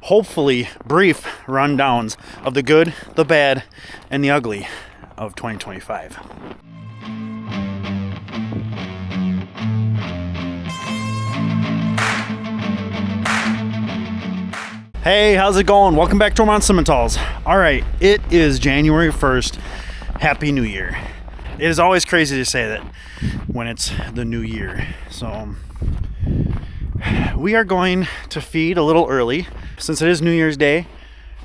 hopefully brief rundowns of the good, the bad, and the ugly of 2025. Hey, how's it going? Welcome back to Ohrmundt Simmentals. All right, it is January 1st. Happy New Year. It is always crazy to say that when it's the new year. So we are going to feed a little early since it is New Year's Day.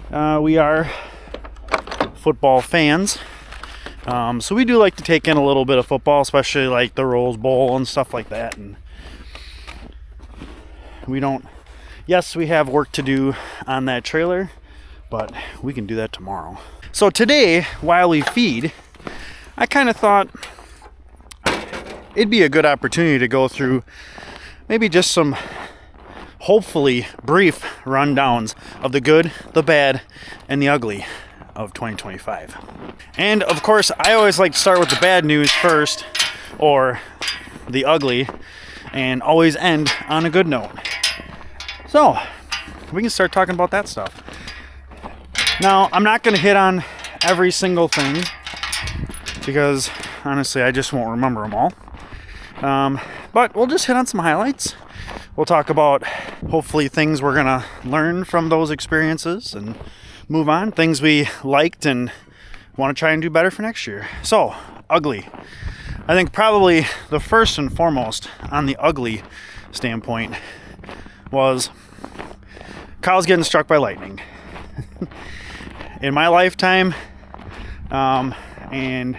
We are football fans. So we do like to take in a little bit of football, especially like the Rose Bowl and stuff like that. And yes, we have work to do on that trailer, but we can do that tomorrow. So today, while we feed, I kind of thought it'd be a good opportunity to go through maybe just some hopefully brief rundowns of the good, the bad, and the ugly of 2025. And of course, I always like to start with the bad news first, or the ugly, and always end on a good note. So we can start talking about that stuff. Now, I'm not going to hit on every single thing because honestly, I just won't remember them all. But we'll just hit on some highlights. We'll talk about hopefully things we're going to learn from those experiences and move on. Things we liked and want to try and do better for next year. So, ugly. I think probably the first and foremost on the ugly standpoint was cows getting struck by lightning. In my lifetime, and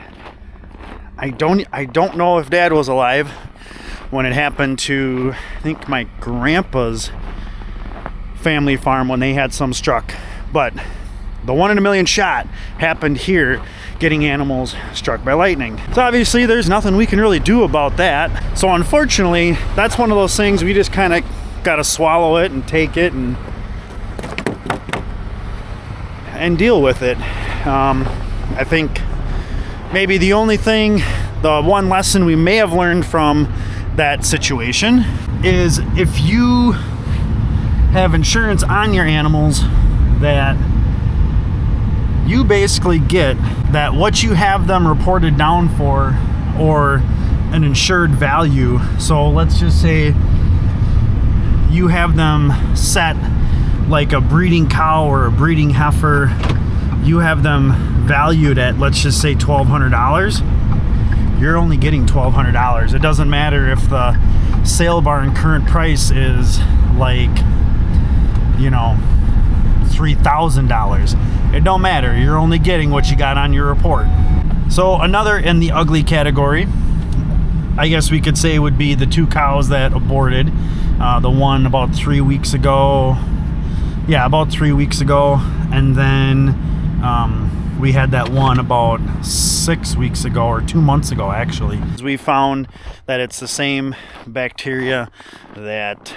I don't know if Dad was alive when it happened to, I think, my grandpa's family farm when they had some struck, but the 1 in a million shot happened here, getting animals struck by lightning. So obviously there's nothing we can really do about that. So unfortunately, that's one of those things we just kind of got to swallow it and take it and deal with it. I think maybe the one lesson we may have learned from that situation is if you have insurance on your animals, that you basically get that what you have them reported down for, or an insured value. So let's just say you have them set like a breeding cow or a breeding heifer, you have them valued at, let's just say, $1,200. You're only getting $1,200. It doesn't matter if the sale barn current price is like, $3,000. It don't matter. You're only getting what you got on your report. So another in the ugly category, I guess we could say, would be the 2 cows that aborted. The one about 3 weeks ago. Yeah, about 3 weeks ago. And then we had that one about 6 weeks ago, or 2 months ago, actually. We found that it's the same bacteria that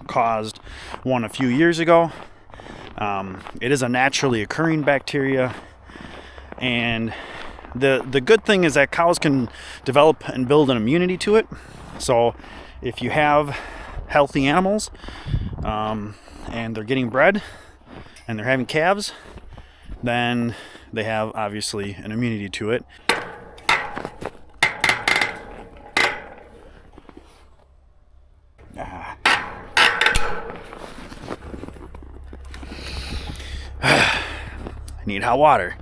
caused one a few years ago. It is a naturally occurring bacteria. And the good thing is that cows can develop and build an immunity to it. So if you have healthy animals and they're getting bred and they're having calves, then they have obviously an immunity to it. I need hot water.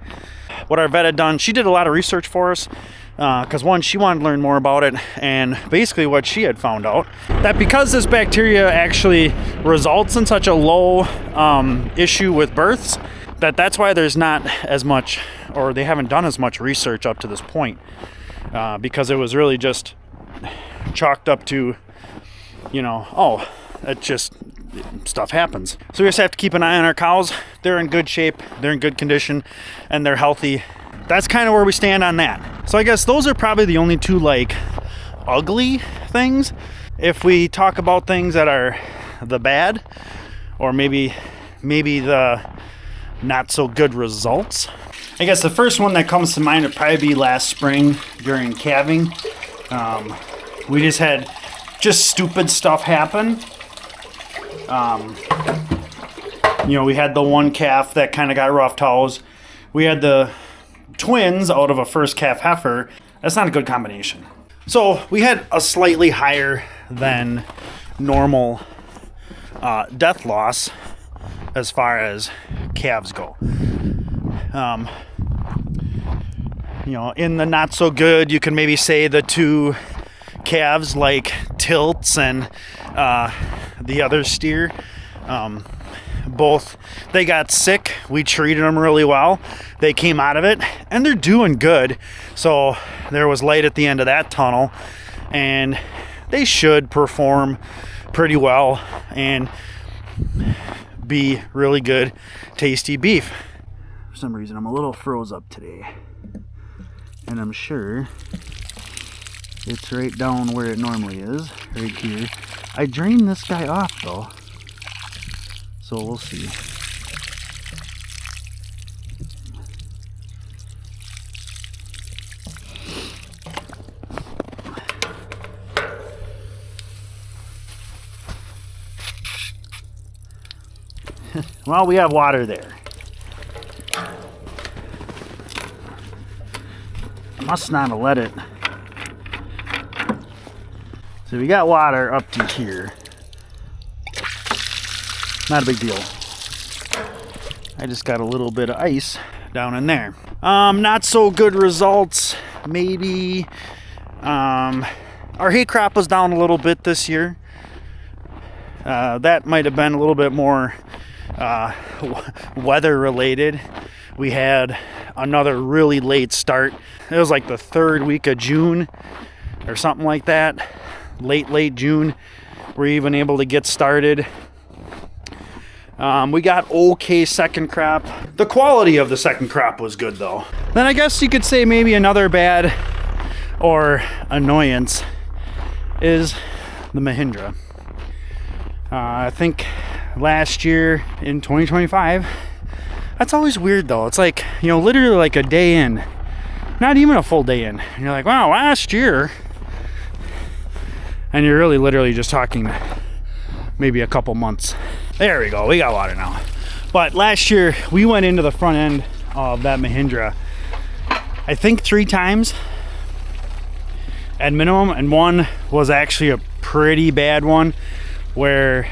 What our vet had done, she did a lot of research for us, because one, she wanted to learn more about it, and basically what she had found out, that because this bacteria actually results in such a low issue with births, that's why there's not as much, or they haven't done as much research up to this point, because it was really just chalked up to, it just, stuff happens. So we just have to keep an eye on our cows. They're in good shape, they're in good condition, and they're healthy. That's kind of where we stand on that. So I guess those are probably the only two ugly things. If we talk about things that are the bad, or maybe the not so good results, I guess the first one that comes to mind would probably be last spring during calving. We just had stupid stuff happen. You know, we had the one calf that kind of got rough toes. We had the twins out of a first calf heifer. That's not a good combination. So we had a slightly higher than normal death loss as far as calves go. You know, in the not so good, you can maybe say the two calves like Tilts and the other steer. Both, they got sick. We treated them really well. They came out of it and they're doing good. So there was light at the end of that tunnel, and they should perform pretty well and be really good, tasty beef. For some reason, I'm a little froze up today, and I'm sure it's right down where it normally is, right here. I drained this guy off though, so we'll see. Well, we have water there. Must not have let it. So we got water up to here. Not a big deal. I just got a little bit of ice down in there. Not so good results. Maybe our hay crop was down a little bit this year. That might have been a little bit more weather related. We had another really late start. It was like the third week of June or something like that. Late June, we're even able to get started. We got okay second crop. The quality of the second crop was good though. Then I guess you could say maybe another bad or annoyance is the Mahindra. I think last year in 2025, that's always weird though. It's like, you know, literally like a day in, not even a full day in. And you're like, wow, last year. And you're really literally just talking maybe a couple months. There we go, we got water now. But last year we went into the front end of that Mahindra, I think 3 times at minimum, and one was actually a pretty bad one where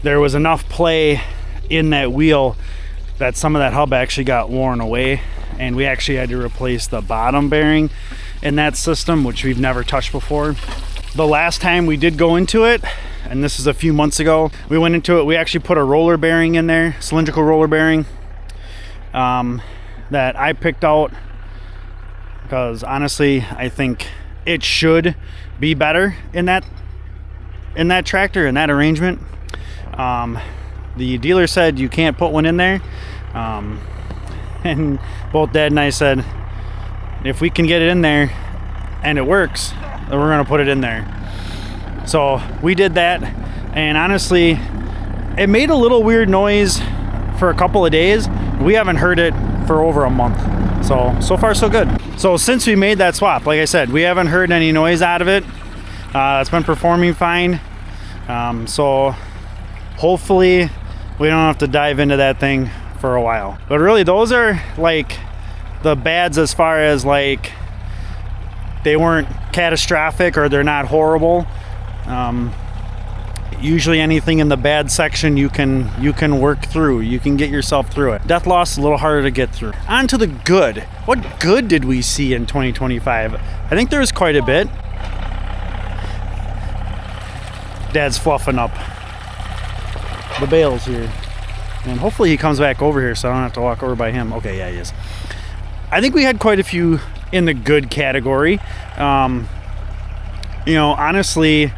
there was enough play in that wheel that some of that hub actually got worn away, and we actually had to replace the bottom bearing in that system, which we've never touched before. The last time we did go into it, and this is a few months ago, we went into it, we actually put a roller bearing in there, cylindrical roller bearing, that I picked out because honestly I think it should be better in that tractor, in that arrangement. The dealer said you can't put one in there, and both Dad and I said if we can get it in there and it works, then we're gonna put it in there. So we did that, and honestly it made a little weird noise for a couple of days. We haven't heard it for over a month, so far so good. So since we made that swap, like I said, we haven't heard any noise out of it. It's been performing fine. So hopefully we don't have to dive into that thing for a while. But really, those are like the bads as far as like they weren't catastrophic or they're not horrible. Usually anything in the bad section you can work through. You can get yourself through it. Death loss is a little harder to get through. On to the good. What good did we see in 2025? I think there was quite a bit. Dad's fluffing up the bales here, and hopefully he comes back over here so I don't have to walk over by him. Okay, yeah, he is. I think we had quite a few in the good category. You know, honestly,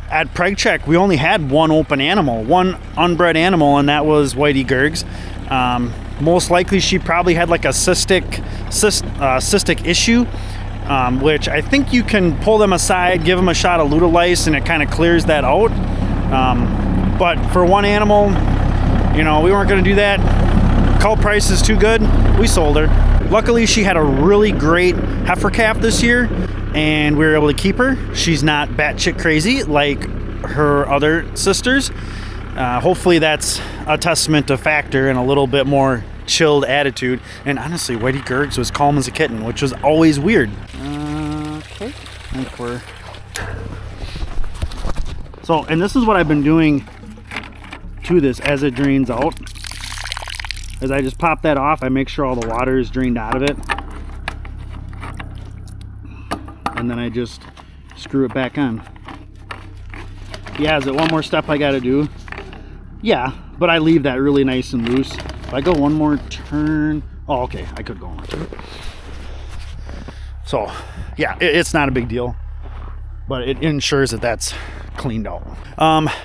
at Preg Check we only had one open animal, one unbred animal, and that was Whitey Gergs. Most likely she probably had like a cystic issue, which I think you can pull them aside, give them a shot of Ludolice, and it kind of clears that out. But for one animal, you know, we weren't going to do that. Cull price is too good. We sold her. Luckily, she had a really great heifer calf this year, and we were able to keep her. She's not batshit crazy like her other sisters. Hopefully that's a testament to Factor and a little bit more chilled attitude. And honestly, Whitey Gergs was calm as a kitten, which was always weird. Okay, I think we're... So, and this is what I've been doing to this as it drains out. As I just pop that off, I make sure all the water is drained out of it. And then I just screw it back on. Yeah, is it one more step I gotta do? Yeah, but I leave that really nice and loose. If I go one more turn, oh, okay, I could go one more turn. So, yeah, it's not a big deal, but it ensures that that's cleaned out.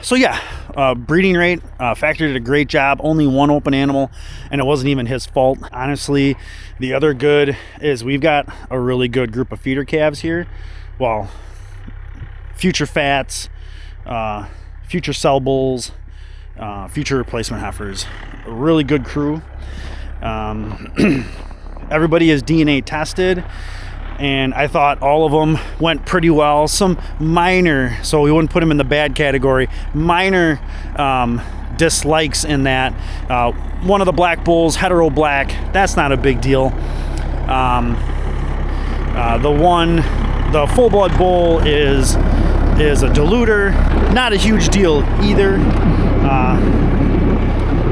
So yeah, breeding rate, Factor did a great job. Only one open animal, and it wasn't even his fault. Honestly, the other good is we've got a really good group of feeder calves here. Well, future fats, future cell bulls, future replacement heifers. A really good crew. Everybody is DNA tested, and I thought all of them went pretty well. Some minor, so we wouldn't put them in the bad category, minor dislikes in that. One of the black bulls, hetero black, that's not a big deal. The full blood bull is a diluter, not a huge deal either.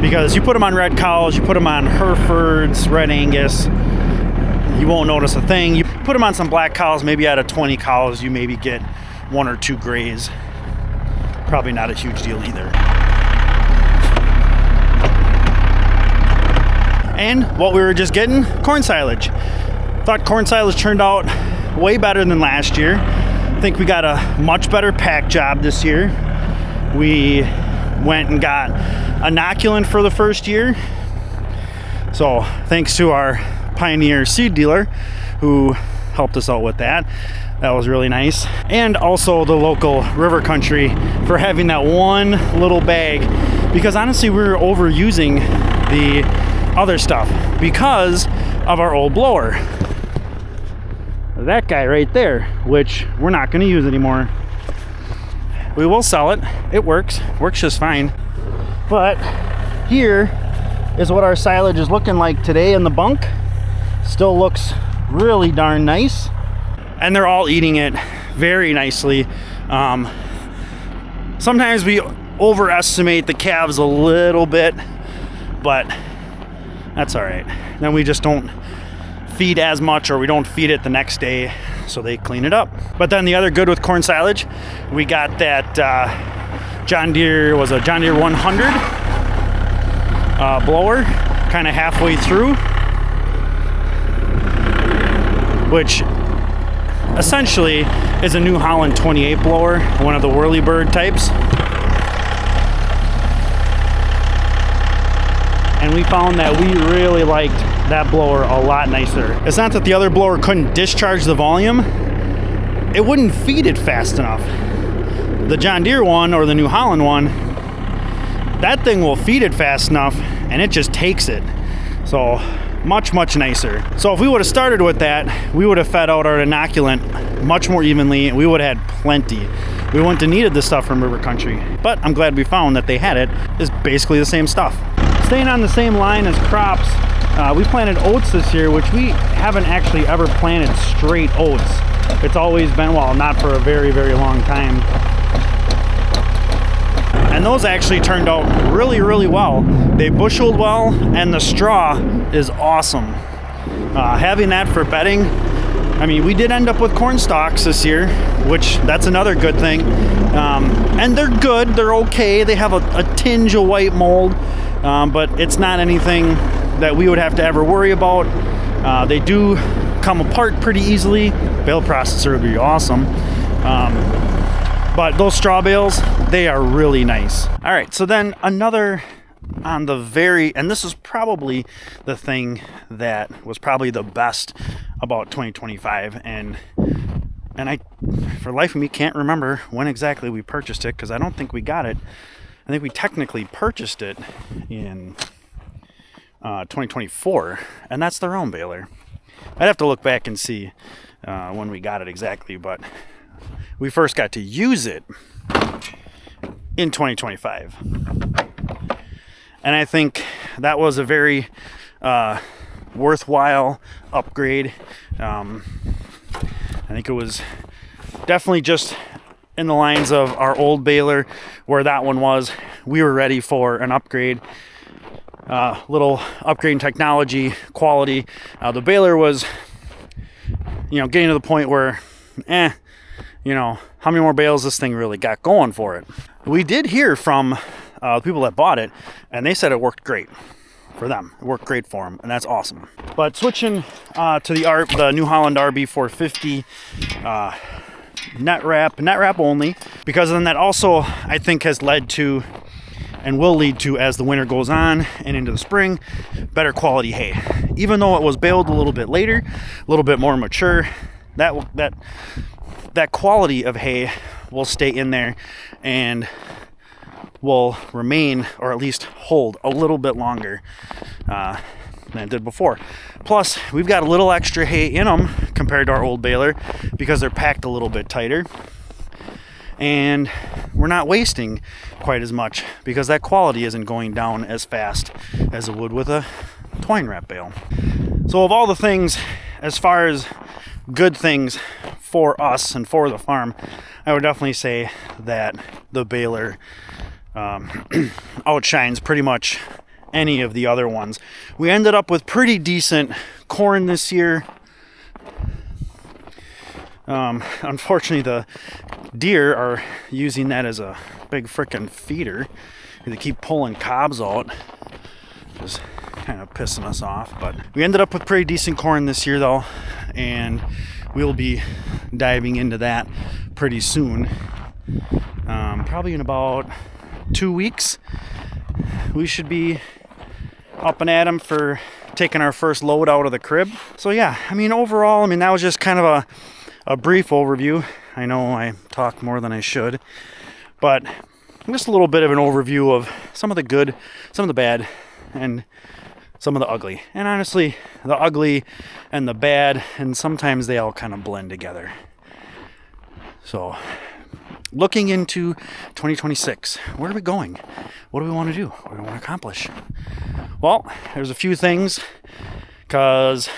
Because you put them on red cows, you put them on Herefords, Red Angus, you won't notice a thing. You put them on some black cows, maybe out of 20 cows, you maybe get 1 or 2 grays. Probably not a huge deal either. And what we were just getting, corn silage. Thought corn silage turned out way better than last year. I think we got a much better pack job this year. We went and got inoculant for the first year. So thanks to our Pioneer seed dealer who helped us out with that. That was really nice. And also the local River Country for having that one little bag, because honestly we were overusing the other stuff because of our old blower. That guy right there, which we're not going to use anymore. We will sell it. It works just fine. But here is what our silage is looking like today in the bunk. Still looks really darn nice. And they're all eating it very nicely. Sometimes we overestimate the calves a little bit, but that's all right. Then we just don't feed as much, or we don't feed it the next day, so they clean it up. But then the other good with corn silage, we got that John Deere 100 blower, kind of halfway through, which essentially is a New Holland 28 blower, one of the whirlybird types. And we found that we really liked that blower a lot nicer. It's not that the other blower couldn't discharge the volume, it wouldn't feed it fast enough. The John Deere one, or the New Holland one, that thing will feed it fast enough and it just takes it. So much nicer. So if we would have started with that, we would have fed out our inoculant much more evenly, and we would have had plenty. We wouldn't have needed this stuff from River Country, but I'm glad we found that they had it. It's basically the same stuff. Staying on the same line as crops, we planted oats this year, which we haven't actually ever planted straight oats. It's always been, well, not for a very long time. And those actually turned out really well. They busheled well, and the straw is awesome. Having that for bedding, I mean, we did end up with corn stalks this year, which that's another good thing. And they're good, they're okay. They have a tinge of white mold, but it's not anything that we would have to ever worry about. They do come apart pretty easily. Bale processor would be awesome. But those straw bales, they are really nice. All right, so then another on the and this is probably the thing that was probably the best about 2025, and I, for the life of me, can't remember when exactly we purchased it, because I don't think we got it. I think we technically purchased it in 2024, and that's the round baler. I'd have to look back and see when we got it exactly, but we first got to use it in 2025. And I think that was a very worthwhile upgrade. I think it was definitely just in the lines of our old baler, where that one was. We were ready for an upgrade, little upgrade in technology, quality. The baler was, getting to the point where, how many more bales this thing really got going for it. We did hear from the people that bought it, and they said it worked great for them. It worked great for them, and that's awesome. But switching to the New Holland RB450, net wrap only, because then that also I think has led to and will lead to, as the winter goes on and into the spring, better quality hay. Even though it was baled a little bit later, a little bit more mature, that quality of hay will stay in there and will remain, or at least hold a little bit longer than it did before. Plus, we've got a little extra hay in them compared to our old baler because they're packed a little bit tighter, and we're not wasting quite as much because that quality isn't going down as fast as it would with a twine wrap bale. So of all the things, as far as good things for us and for the farm, I would definitely say that the baler outshines pretty much any of the other ones. We ended up with pretty decent corn this year. Unfortunately, the Deere are using that as a big frickin' feeder. They keep pulling cobs out, just kind of pissing us off. But we ended up with pretty decent corn this year, though, and we'll be diving into that pretty soon. Probably in about 2 weeks, we should be up and at 'em for taking our first load out of the crib. So yeah, overall, that was just kind of a brief overview. I know I talk more than I should, but just a little bit of an overview of some of the good, some of the bad, and some of the ugly. And honestly, the ugly and the bad, and sometimes they all kind of blend together. So looking into 2026, where are we going? What do we want to do? What do we want to accomplish? Well, there's a few things, because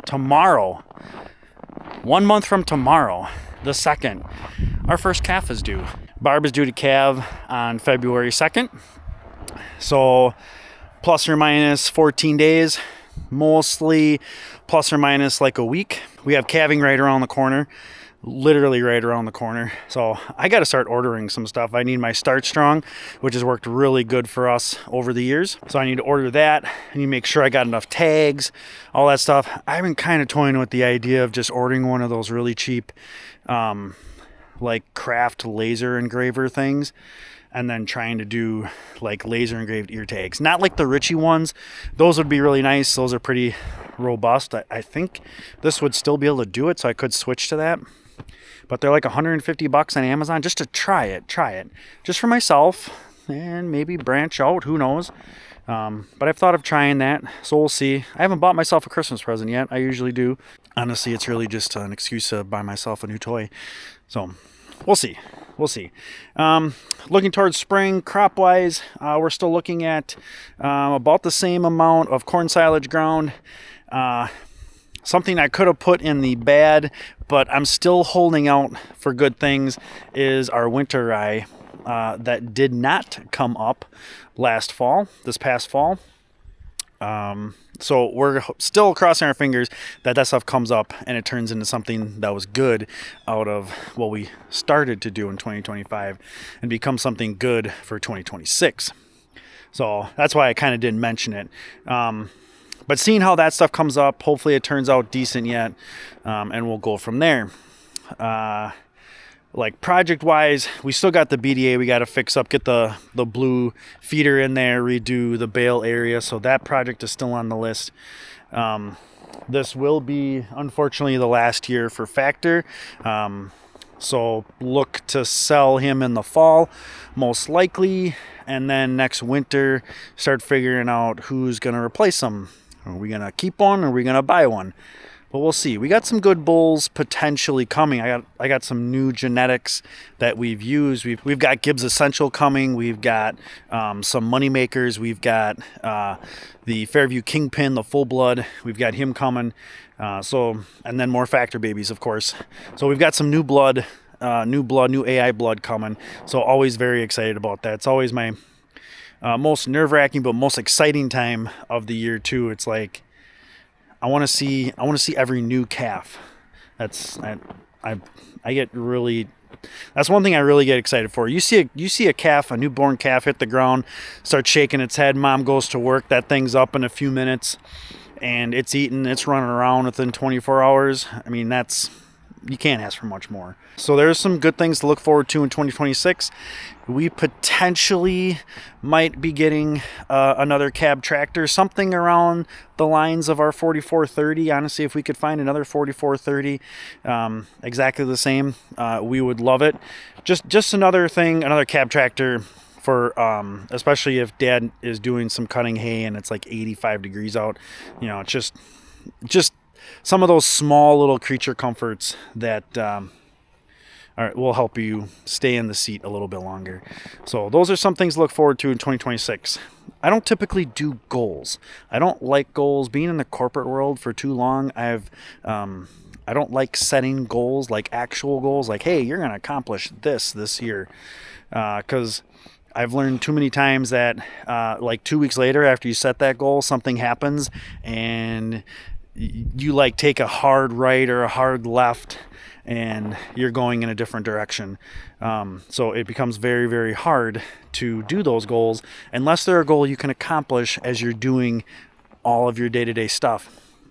tomorrow, 1 month from tomorrow, the 2nd, our first calf is due. Barb is due to calve on February 2nd. So plus or minus 14 days, mostly plus or minus like a week. We have calving right around the corner, literally right around the corner. So I got to start ordering some stuff. I need my Start Strong, which has worked really good for us over the years. So I need to order that. I need to make sure I got enough tags, all that stuff. I've been kind of toying with the idea of just ordering one of those really cheap, like craft laser engraver things, and then trying to do like laser engraved ear tags. Not like the Ritchie ones. Those would be really nice. Those are pretty robust. I think this would still be able to do it, so I could switch to that. But they're like $150 on Amazon just to try it just for myself, and maybe branch out, who knows. But I've thought of trying that, so we'll see. I haven't bought myself a Christmas present yet. I usually do. Honestly, it's really just an excuse to buy myself a new toy. So we'll see. Looking towards spring, crop-wise, we're still looking at about the same amount of corn silage ground. Something I could have put in the bad, but I'm still holding out for good things, is our winter rye that did not come up this past fall. So we're still crossing our fingers that stuff comes up and it turns into something that was good out of what we started to do in 2025 and become something good for 2026. So that's why I kind of didn't mention it. But seeing how that stuff comes up, hopefully it turns out decent yet, and we'll go from there. Like project-wise, we still got the BDA we got to fix up, get the blue feeder in there, redo the bale area, so that project is still on the list. This will be, unfortunately, the last year for Factor, so look to sell him in the fall, most likely, and then next winter, start figuring out who's going to replace him. Are we going to keep one, or are we going to buy one? but we'll see. We got some good bulls potentially coming. I got some new genetics that we've used. We've got Gibbs Essential coming. We've got some money makers. We've got the Fairview Kingpin, the full blood. We've got him coming. And then more factor babies, of course. So we've got some new blood, new AI blood coming. So always very excited about that. It's always my most nerve-wracking but most exciting time of the year too. It's like I want to see every new calf. I get really, that's one thing I really get excited for. You see a calf, a newborn calf, hit the ground, start shaking its head. Mom goes to work. That thing's up in a few minutes, and it's eating. It's running around within 24 hours. I mean, you can't ask for much more. So there's some good things to look forward to in 2026. We potentially might be getting another cab tractor, something around the lines of our 4430. Honestly, if we could find another 4430 exactly the same, we would love it. Just another thing, another cab tractor for especially if Dad is doing some cutting hay and it's like 85 degrees out. You know, it's just some of those small little creature comforts that will help you stay in the seat a little bit longer. So those are some things to look forward to in 2026. I don't typically do goals. I don't like goals. Being in the corporate world for too long, I don't like setting goals, like actual goals, like, hey, you're going to accomplish this year. Because I've learned too many times that like 2 weeks later after you set that goal, something happens and you like take a hard right or a hard left and you're going in a different direction. So it becomes very, very hard to do those goals unless they're a goal you can accomplish as you're doing all of your day-to-day stuff.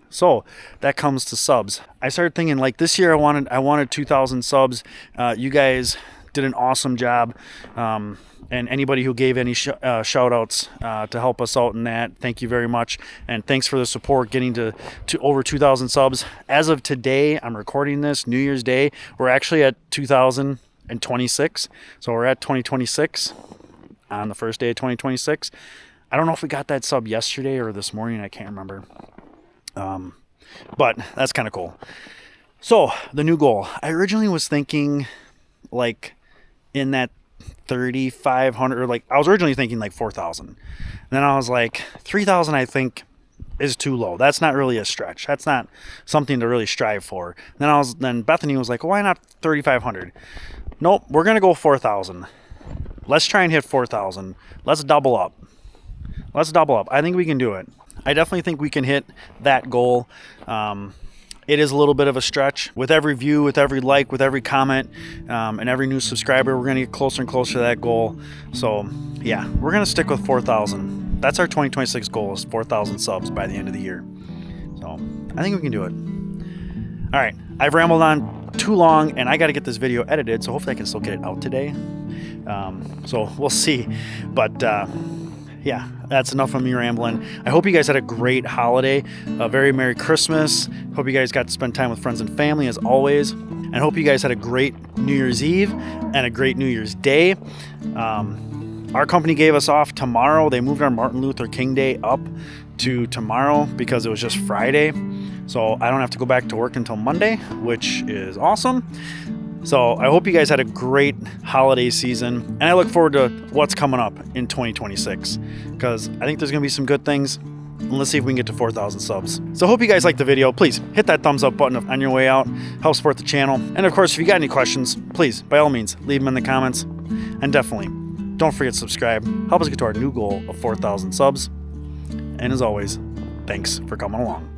So that comes to subs. I started thinking like this year I wanted 2,000 subs. You guys did an awesome job. And anybody who gave any shout outs to help us out in that, thank you very much. And thanks for the support getting to over 2,000 subs. As of today, I'm recording this, New Year's Day, we're actually at 2026. So we're at 2026 on the first day of 2026. I don't know if we got that sub yesterday or this morning. I can't remember. But that's kind of cool. So the new goal. I originally was thinking like in that 3,500 or like I was originally thinking like 4,000. Then I was like 3,000 I think is too low. That's not really a stretch. That's not something to really strive for. Then Bethany was like, why not 3,500? Nope, we're gonna go 4,000. Let's try and hit 4,000. Let's double up. I think we can do it. I definitely think we can hit that goal. It is a little bit of a stretch. With every view, with every like, with every comment, and every new subscriber, we're going to get closer and closer to that goal. So, yeah, we're going to stick with 4,000. That's our 2026 goal, is 4,000 subs by the end of the year. So, I think we can do it. All right, I've rambled on too long, and I got to get this video edited, so hopefully I can still get it out today. So, we'll see. But, yeah, that's enough of me rambling. I hope you guys had a great holiday, a very Merry Christmas. Hope you guys got to spend time with friends and family as always. And hope you guys had a great New Year's Eve and a great New Year's Day. Our company gave us off tomorrow. They moved our Martin Luther King Day up to tomorrow because it was just Friday. So I don't have to go back to work until Monday, which is awesome. So I hope you guys had a great holiday season, and I look forward to what's coming up in 2026 because I think there's going to be some good things. And let's see if we can get to 4,000 subs. So I hope you guys liked the video. Please hit that thumbs up button on your way out. Help support the channel. And of course, if you got any questions, please, by all means, leave them in the comments. And definitely, don't forget to subscribe. Help us get to our new goal of 4,000 subs. And as always, thanks for coming along.